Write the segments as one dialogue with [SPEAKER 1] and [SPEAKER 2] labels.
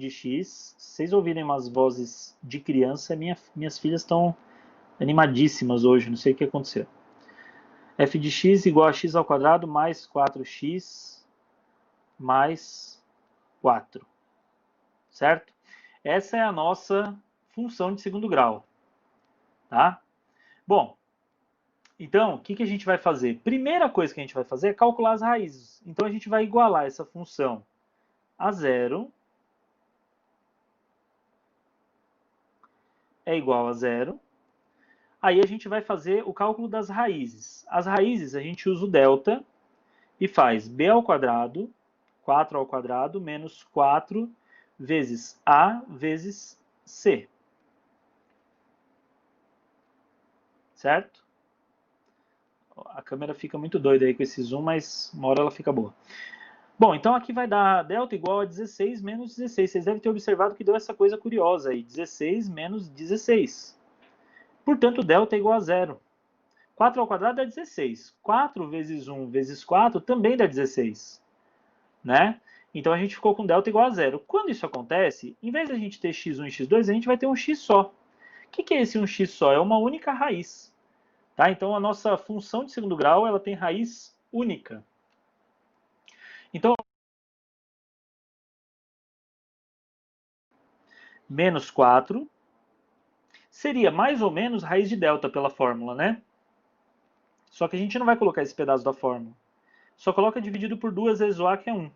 [SPEAKER 1] de x. Se vocês ouvirem umas vozes de criança, minhas filhas estão animadíssimas hoje, não sei o que aconteceu. F de x igual a x ao quadrado mais 4x mais 4. Certo? Essa é a nossa função de segundo grau. Tá? Bom, então, o que a gente vai fazer? Primeira coisa que a gente vai fazer é calcular as raízes. Então, a gente vai igualar essa função a zero é igual a zero. Aí a gente vai fazer o cálculo das raízes. As raízes a gente usa o delta e faz b ao quadrado, 4 ao quadrado, menos 4 vezes a vezes c. Certo? A câmera fica muito doida aí com esse zoom, mas uma hora ela fica boa. Bom, então aqui vai dar delta igual a 16 menos 16. Vocês devem ter observado que deu essa coisa curiosa aí, 16 menos 16. Portanto, delta é igual a zero. 4 ao quadrado dá 16. 4 vezes 1 vezes 4 também dá 16. Né? Então a gente ficou com delta igual a zero. Quando isso acontece, em vez de a gente ter x1 e x2, a gente vai ter um x só. O que é esse um x só? É uma única raiz. Tá? Então a nossa função de segundo grau ela tem raiz única. Então, menos 4 seria mais ou menos raiz de delta pela fórmula, né? Só que a gente não vai colocar esse pedaço da fórmula. Só coloca dividido por 2 vezes o a, que é 1.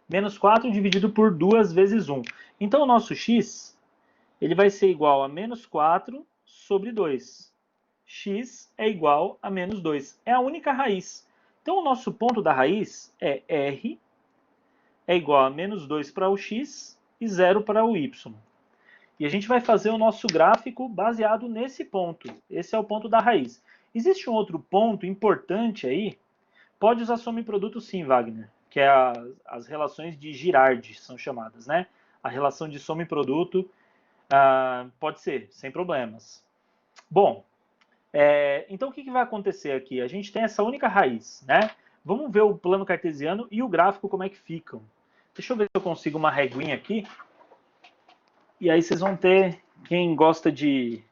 [SPEAKER 1] Menos 4 dividido por 2 vezes 1. Então o nosso x ele vai ser igual a menos 4 sobre 2. X é igual a menos 2. É a única raiz. Então o nosso ponto da raiz é R é igual a menos 2 para o x e 0 para o y. E a gente vai fazer o nosso gráfico baseado nesse ponto. Esse é o ponto da raiz. Existe um outro ponto importante aí? Pode usar soma e produto sim, Wagner, que é as relações de Girard, são chamadas, né? A relação de soma e produto pode ser, sem problemas. Bom, então o que vai acontecer aqui? A gente tem essa única raiz, né? Vamos ver o plano cartesiano e o gráfico como é que ficam. Deixa eu ver se eu consigo uma reguinha aqui. E aí vocês vão ter, quem gosta de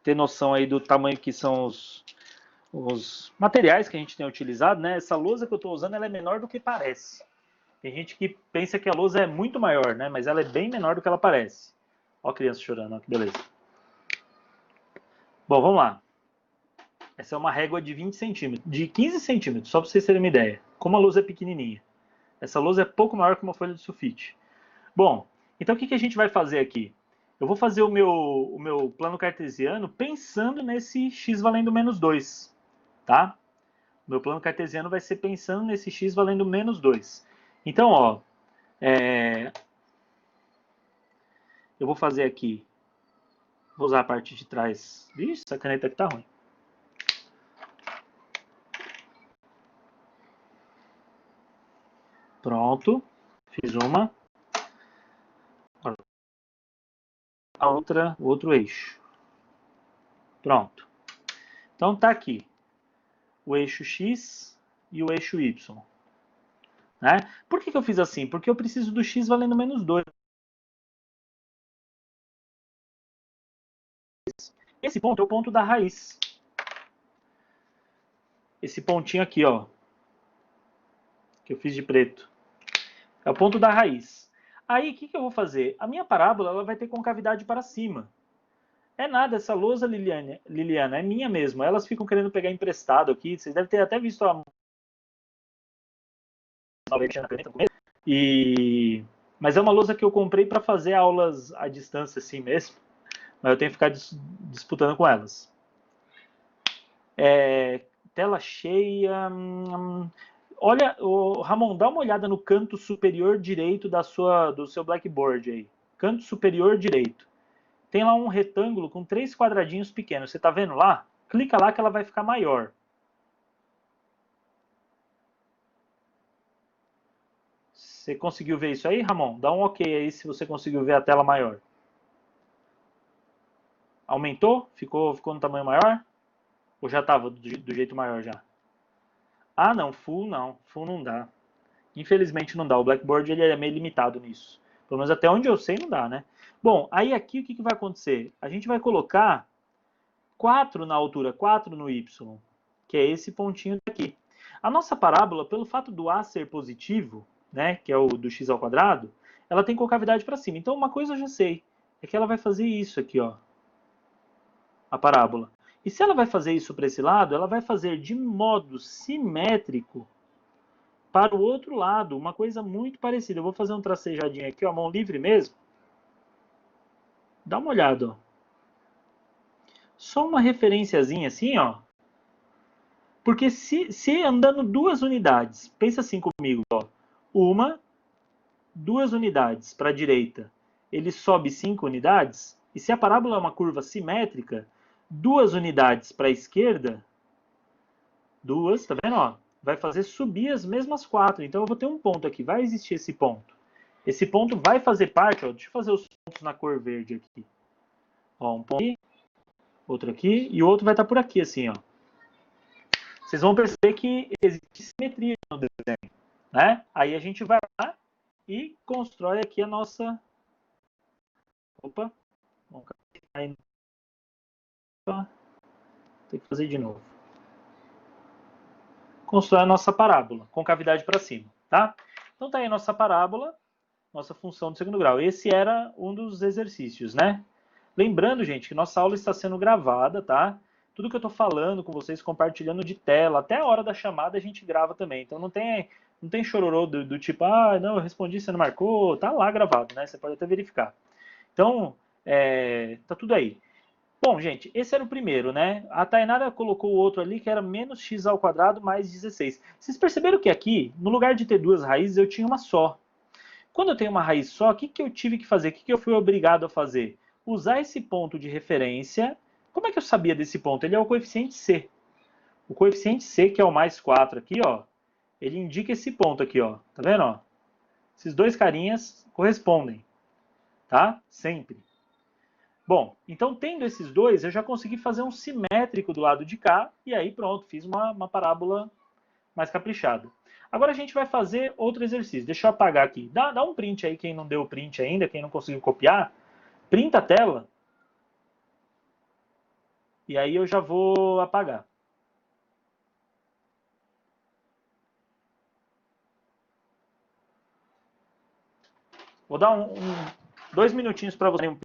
[SPEAKER 1] ter noção aí do tamanho que são os materiais que a gente tem utilizado, né? Essa lousa que eu estou usando ela é menor do que parece. Tem gente que pensa que a lousa é muito maior, né? Mas ela é bem menor do que ela parece. Ó a criança chorando, ó que beleza. Bom, vamos lá. Essa é uma régua de 20 centímetros, de 15 centímetros, só para vocês terem uma ideia. Como a lousa é pequenininha. Essa lousa é pouco maior que uma folha de sulfite. Bom, então o que a gente vai fazer aqui? Eu vou fazer o meu plano cartesiano pensando nesse x valendo menos 2. Tá? O meu plano cartesiano vai ser pensando nesse x valendo menos 2. Então, ó, eu vou fazer aqui, vou usar a parte de trás. Vixe, essa caneta aqui tá ruim. Pronto, fiz uma. A outra, o outro eixo. Pronto. Então tá aqui o eixo x e o eixo y. Né? Por que eu fiz assim? Porque eu preciso do x valendo menos 2. Esse ponto é o ponto da raiz. Esse pontinho aqui, ó, que eu fiz de preto. É o ponto da raiz. Aí, o que eu vou fazer? A minha parábola ela vai ter concavidade para cima. É nada, essa lousa, Liliana, é minha mesmo. Elas ficam querendo pegar emprestado aqui. Vocês devem ter até visto a mas é uma lousa que eu comprei para fazer aulas à distância assim mesmo. Mas eu tenho que ficar disputando com elas. Tela cheia. Olha, Ramon, dá uma olhada no canto superior direito do seu Blackboard aí. Canto superior direito. Tem lá um retângulo com 3 quadradinhos pequenos. Você está vendo lá? Clica lá que ela vai ficar maior. Você conseguiu ver isso aí, Ramon? Dá um ok aí se você conseguiu ver a tela maior. Aumentou? Ficou no tamanho maior? Ou já estava do jeito maior já? Ah, não. Full não. Full não dá. Infelizmente não dá, o Blackboard ele é meio limitado nisso. Pelo menos até onde eu sei não dá, né? Bom, aí aqui o que vai acontecer? A gente vai colocar 4 na altura, 4 no y, que é esse pontinho aqui. A nossa parábola, pelo fato do a ser positivo, né, que é o do x ao quadrado, ela tem concavidade para cima. Então uma coisa eu já sei, é que ela vai fazer isso aqui, ó, a parábola. E se ela vai fazer isso para esse lado, ela vai fazer de modo simétrico para o outro lado, uma coisa muito parecida. Eu vou fazer um tracejadinho aqui, ó, mão livre mesmo. Dá uma olhada, ó. Só uma referenciazinha assim, ó. Porque se andando 2 unidades, pensa assim comigo, ó. Uma, 2 unidades para a direita, ele sobe 5 unidades. E se a parábola é uma curva simétrica, 2 unidades para a esquerda, 2, tá vendo? Ó, vai fazer subir as mesmas 4. Então eu vou ter um ponto aqui, vai existir esse ponto. Esse ponto vai fazer parte, ó, deixa eu fazer os pontos na cor verde aqui. Ó, um ponto aqui, outro aqui, e o outro vai estar por aqui, assim, ó. Vocês vão perceber que existe simetria no desenho, né? Aí a gente vai lá e constrói aqui a nossa... Opa, vamos cair. Tem que fazer de novo. Constrói a nossa parábola, com cavidade para cima, tá? Então tá aí a nossa parábola, nossa função de segundo grau. Esse era um dos exercícios, né? Lembrando, gente, que nossa aula está sendo gravada, tá? Tudo que eu estou falando com vocês, compartilhando de tela, até a hora da chamada a gente grava também. Então não tem chororô do tipo, ah, não, eu respondi, você não marcou, tá lá gravado, né? Você pode até verificar. Então, tá tudo aí. Bom, gente, esse era o primeiro, né? A Tainara colocou o outro ali que era menos x ao quadrado mais 16. Vocês perceberam que aqui, no lugar de ter duas raízes, eu tinha uma só. Quando eu tenho uma raiz só, o que eu tive que fazer? O que eu fui obrigado a fazer? Usar esse ponto de referência. Como é que eu sabia desse ponto? Ele é o coeficiente C. O coeficiente C, que é o mais 4 aqui, ó, ele indica esse ponto aqui, ó. Tá vendo, ó? Esses dois carinhas correspondem, tá? Sempre. Bom, então tendo esses dois, eu já consegui fazer um simétrico do lado de cá, e aí pronto, fiz uma parábola mais caprichada. Agora a gente vai fazer outro exercício. Deixa eu apagar aqui. Dá um print aí, quem não deu o print ainda, quem não conseguiu copiar. Printa a tela. E aí eu já vou apagar. Vou dar 2 minutinhos para você.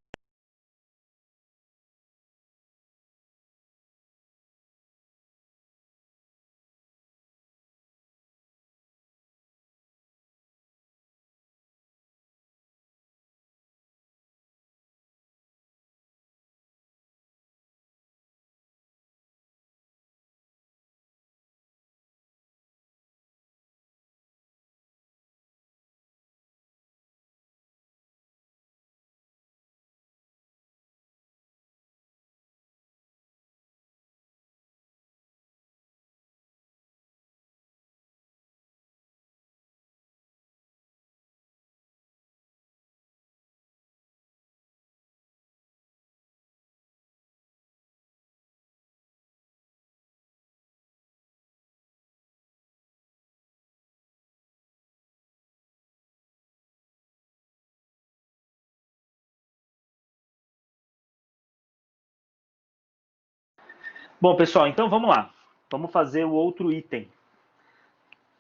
[SPEAKER 1] Bom, pessoal, então vamos lá. Vamos fazer o outro item.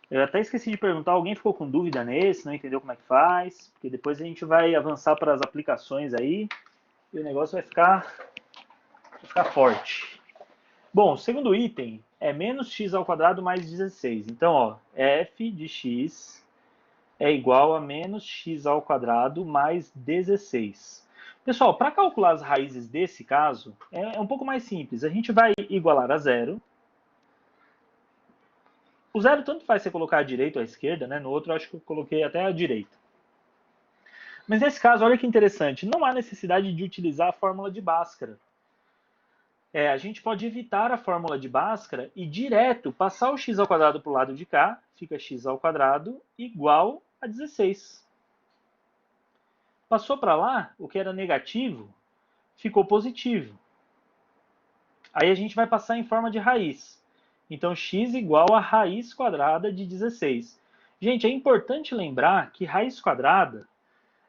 [SPEAKER 1] Eu até esqueci de perguntar, alguém ficou com dúvida nesse, não entendeu como é que faz? Porque depois a gente vai avançar para as aplicações aí e o negócio vai ficar forte. Bom, o segundo item é menos x ao quadrado mais 16. Então, ó, f de x é igual a menos x ao quadrado mais 16. Pessoal, para calcular as raízes desse caso, é um pouco mais simples. A gente vai igualar a zero. O zero tanto faz você colocar à direita ou à esquerda, né? No outro eu acho que eu coloquei até à direita. Mas nesse caso, olha que interessante, não há necessidade de utilizar a fórmula de Bhaskara. A gente pode evitar a fórmula de Bhaskara e direto passar o x ao quadrado para o lado de cá, fica x ao quadrado igual a 16. Passou para lá, o que era negativo ficou positivo. Aí a gente vai passar em forma de raiz. Então x igual a raiz quadrada de 16. Gente, é importante lembrar que raiz quadrada,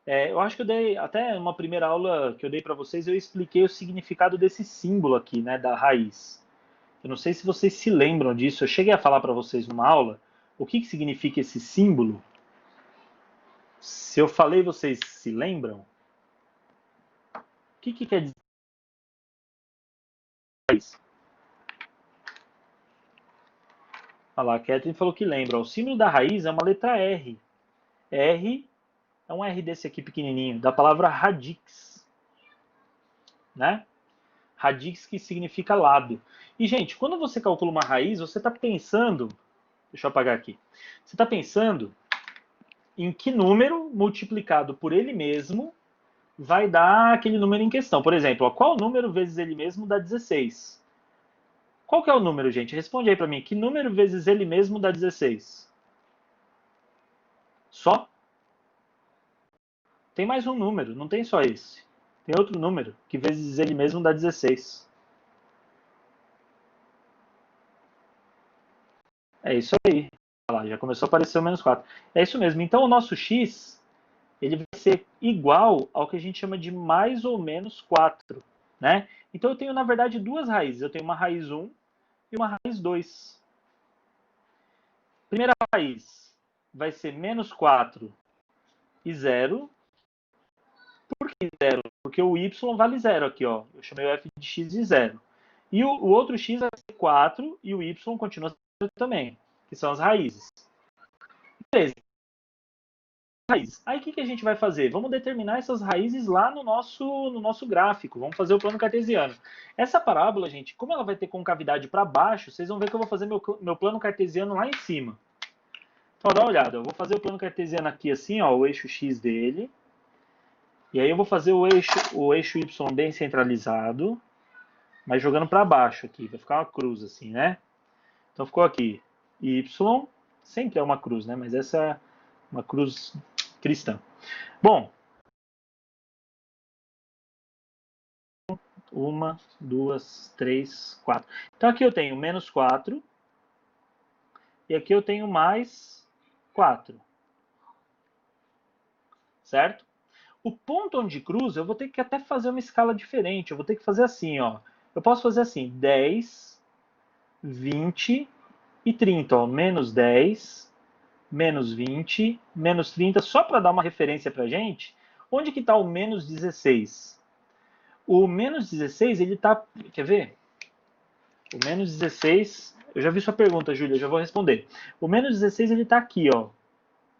[SPEAKER 1] eu acho que eu dei, até uma primeira aula que eu dei para vocês, eu expliquei o significado desse símbolo aqui, né, da raiz. Eu não sei se vocês se lembram disso, eu cheguei a falar para vocês numa aula o que significa esse símbolo. Se eu falei, vocês se lembram? O que quer dizer isso? Olha lá, a Catherine falou que lembra. O símbolo da raiz é uma letra R. R é um R desse aqui pequenininho, da palavra radix, né? Radix que significa lado. E, gente, quando você calcula uma raiz, você está pensando... Deixa eu apagar aqui. Você está pensando em que número multiplicado por ele mesmo vai dar aquele número em questão. Por exemplo, qual número vezes ele mesmo dá 16? Qual que é o número, gente? Responde aí para mim. Que número vezes ele mesmo dá 16? Só? Tem mais um número, não tem só esse. Tem outro número, que vezes ele mesmo dá 16. É isso aí. Olha lá, já começou a aparecer o menos 4. É isso mesmo. Então o nosso x, ele vai ser igual ao que a gente chama de mais ou menos 4. Né? Então eu tenho, na verdade, duas raízes. Eu tenho uma raiz 1 e uma raiz 2. Primeira raiz vai ser menos 4 e 0. Por que 0? Porque o y vale 0 aqui, ó. Eu chamei o f de x de 0. E o outro x vai ser 4 e o y continua sendo também, que são as raízes. Beleza. Raiz. Aí o que a gente vai fazer? Vamos determinar essas raízes lá no nosso gráfico. Vamos fazer o plano cartesiano. Essa parábola, gente, como ela vai ter concavidade para baixo, vocês vão ver que eu vou fazer meu plano cartesiano lá em cima. Então, dá uma olhada. Eu vou fazer o plano cartesiano aqui assim, ó, o eixo x dele. E aí eu vou fazer o eixo y bem centralizado, mas jogando para baixo aqui. Vai ficar uma cruz assim, né? Então ficou aqui y, sempre é uma cruz, né? Mas essa é uma cruz cristã. Bom, uma, duas, três, quatro. Então aqui eu tenho menos 4 e aqui eu tenho mais 4. Certo? O ponto onde cruza, eu vou ter que até fazer uma escala diferente. Eu vou ter que fazer assim, ó. Eu posso fazer assim, 10, 20 e 30. Ó. Menos 10, menos 20, menos 30, só para dar uma referência para a gente. Onde que está o menos 16? O menos 16, ele está... Quer ver? O menos 16... Eu já vi sua pergunta, Júlia, já vou responder. O menos 16, ele está aqui, ó.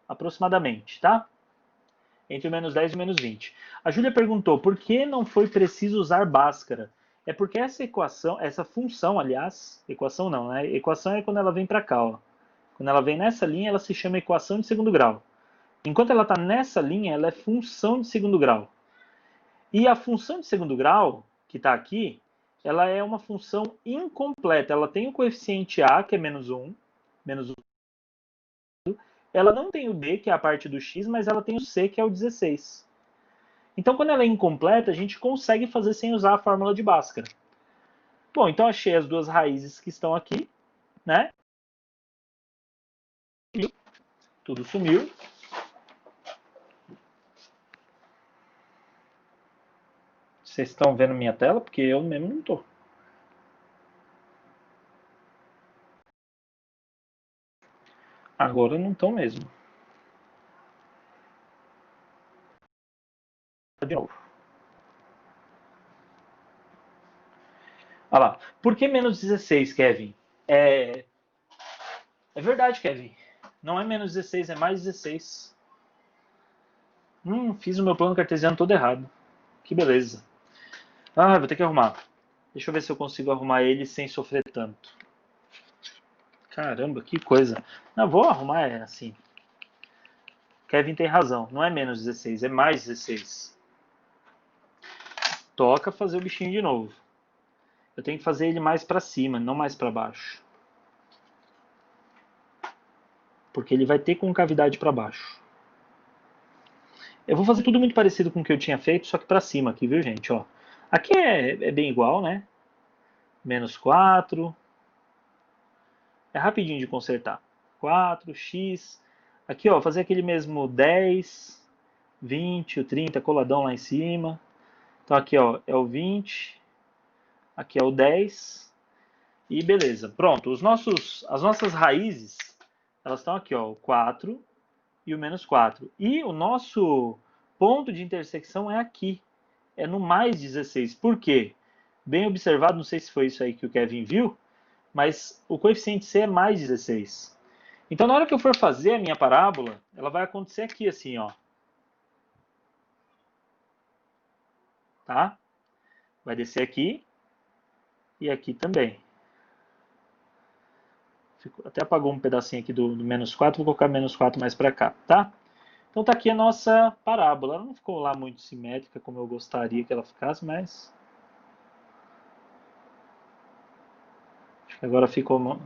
[SPEAKER 1] Aproximadamente, tá? Entre o menos 10 e o menos 20. A Júlia perguntou por que não foi preciso usar Bhaskara. É porque essa equação, essa função, aliás, equação não, né? Equação é quando ela vem para cá, ó. Quando ela vem nessa linha, ela se chama equação de segundo grau. Enquanto ela está nessa linha, ela é função de segundo grau. E a função de segundo grau, que está aqui, ela é uma função incompleta. Ela tem o coeficiente a, que é menos 1, menos 1. Ela não tem o b, que é a parte do x, mas ela tem o c, que é o 16. Então, quando ela é incompleta, a gente consegue fazer sem usar a fórmula de Bhaskara. Bom, então achei as duas raízes que estão aqui, né? Tudo sumiu. Vocês estão vendo minha tela? Porque eu mesmo não estou. Agora não estão mesmo. De novo. Olha lá. Por que menos 16, Kevin? É verdade, Kevin. Não é menos 16, é mais 16. Fiz o meu plano cartesiano todo errado. Que beleza. Ah, vou ter que arrumar. Deixa eu ver se eu consigo arrumar ele sem sofrer tanto. Caramba, que coisa. Não, vou arrumar assim. Kevin tem razão. Não é menos 16, é mais 16. Toca fazer o bichinho de novo. Eu tenho que fazer ele mais para cima, não mais para baixo. Porque ele vai ter concavidade para baixo. Eu vou fazer tudo muito parecido com o que eu tinha feito, só que para cima aqui, viu, gente? Ó. Aqui é bem igual, né? Menos 4. É rapidinho de consertar. 4x. Aqui, ó, fazer aquele mesmo 10, 20, o 30 coladão lá em cima. Então aqui, ó, é o 20, aqui é o 10 e beleza. Pronto, as nossas raízes, elas estão aqui, ó, o 4 e o menos 4. E o nosso ponto de intersecção é aqui, é no mais 16. Por quê? Bem observado, não sei se foi isso aí que o Kevin viu, mas o coeficiente C é mais 16. Então, na hora que eu for fazer a minha parábola, ela vai acontecer aqui assim, ó. Tá? Vai descer aqui e aqui também. Até apagou um pedacinho aqui do menos 4, vou colocar menos 4 mais para cá, tá? Então tá aqui a nossa parábola. Ela não ficou lá muito simétrica como eu gostaria que ela ficasse, mas acho que agora ficou mais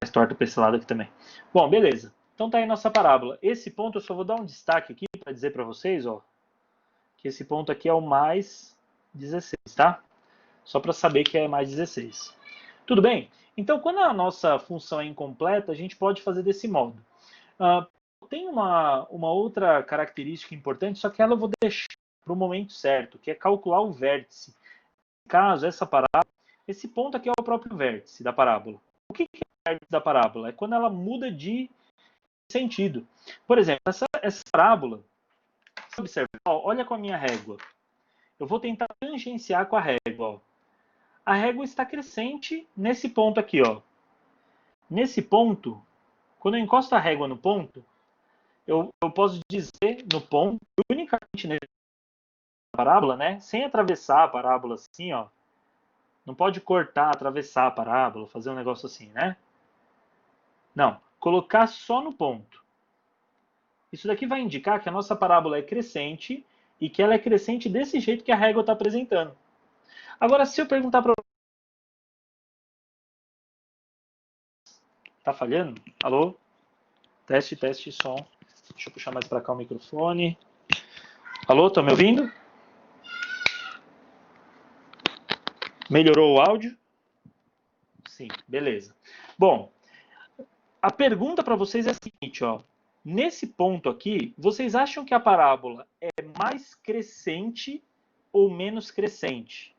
[SPEAKER 1] torta para esse lado aqui também. Bom, beleza. Então tá aí a nossa parábola. Esse ponto eu só vou dar um destaque aqui para dizer para vocês, ó, que esse ponto aqui é o mais 16, tá? Só para saber que é mais 16. Tudo bem? Então, quando a nossa função é incompleta, a gente pode fazer desse modo. Tem uma outra característica importante, só que ela eu vou deixar para o momento certo, que é calcular o vértice. No caso, essa parábola, esse ponto aqui é o próprio vértice da parábola. O que é o vértice da parábola? É quando ela muda de sentido. Por exemplo, essa parábola, se observar, olha com a minha régua. Eu vou tentar tangenciar com a régua. Ó. A régua está crescente nesse ponto aqui. Ó. Nesse ponto, quando eu encosto a régua no ponto, eu posso dizer no ponto, unicamente nessa parábola, né? Sem atravessar a parábola assim, ó. Não pode cortar, atravessar a parábola, fazer um negócio assim, né? Não, colocar só no ponto. Isso daqui vai indicar que a nossa parábola é crescente e que ela é crescente desse jeito que a régua está apresentando. Agora, se eu perguntar para você, tá falhando? Alô? Teste, teste, som. Deixa eu puxar mais para cá o microfone. Alô, estão me ouvindo? Melhorou o áudio? Sim, beleza. Bom, a pergunta para vocês é a seguinte, ó. Nesse ponto aqui, vocês acham que a parábola é mais crescente ou menos crescente?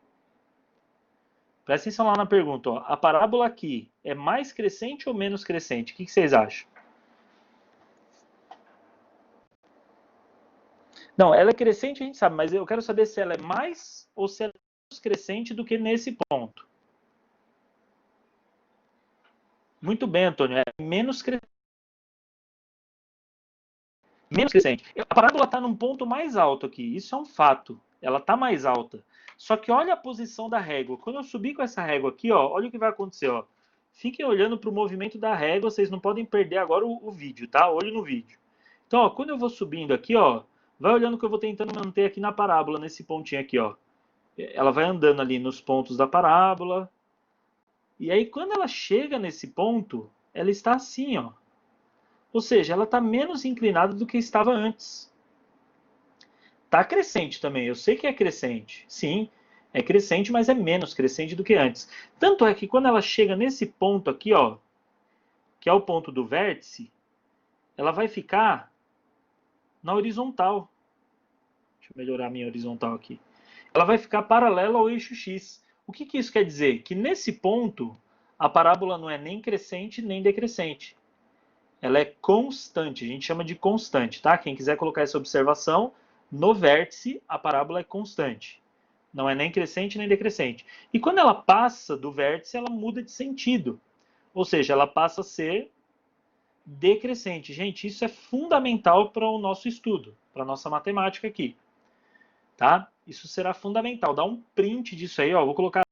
[SPEAKER 1] Presta atenção lá na pergunta, ó. A parábola aqui é mais crescente ou menos crescente? O que vocês acham? Não, ela é crescente, a gente sabe, mas eu quero saber se ela é mais ou se ela é menos crescente do que nesse ponto. Muito bem, Antônio, é menos crescente. Menos crescente. A parábola está num ponto mais alto aqui, isso é um fato. Ela está mais alta. Só que olha a posição da régua. Quando eu subir com essa régua aqui, ó, olha o que vai acontecer. Ó. Fiquem olhando para o movimento da régua, vocês não podem perder agora o vídeo, tá? Olho no vídeo. Então, ó, quando eu vou subindo aqui, ó, vai olhando que eu vou tentando manter aqui na parábola, nesse pontinho aqui, ó. Ela vai andando ali nos pontos da parábola. E aí, quando ela chega nesse ponto, ela está assim, ó. Ou seja, ela está menos inclinada do que estava antes. Está crescente também, eu sei que é crescente. Sim, é crescente, mas é menos crescente do que antes. Tanto é que quando ela chega nesse ponto aqui, ó, que é o ponto do vértice, ela vai ficar na horizontal. Deixa eu melhorar a minha horizontal aqui. Ela vai ficar paralela ao eixo X. O que isso quer dizer? Que nesse ponto, a parábola não é nem crescente nem decrescente. Ela é constante, a gente chama de constante, tá? Quem quiser colocar essa observação, no vértice a parábola é constante. Não é nem crescente nem decrescente. E quando ela passa do vértice, ela muda de sentido. Ou seja, ela passa a ser decrescente. Gente, isso é fundamental para o nosso estudo, para a nossa matemática aqui. Tá? Isso será fundamental. Dá um print disso aí, ó. Vou colocar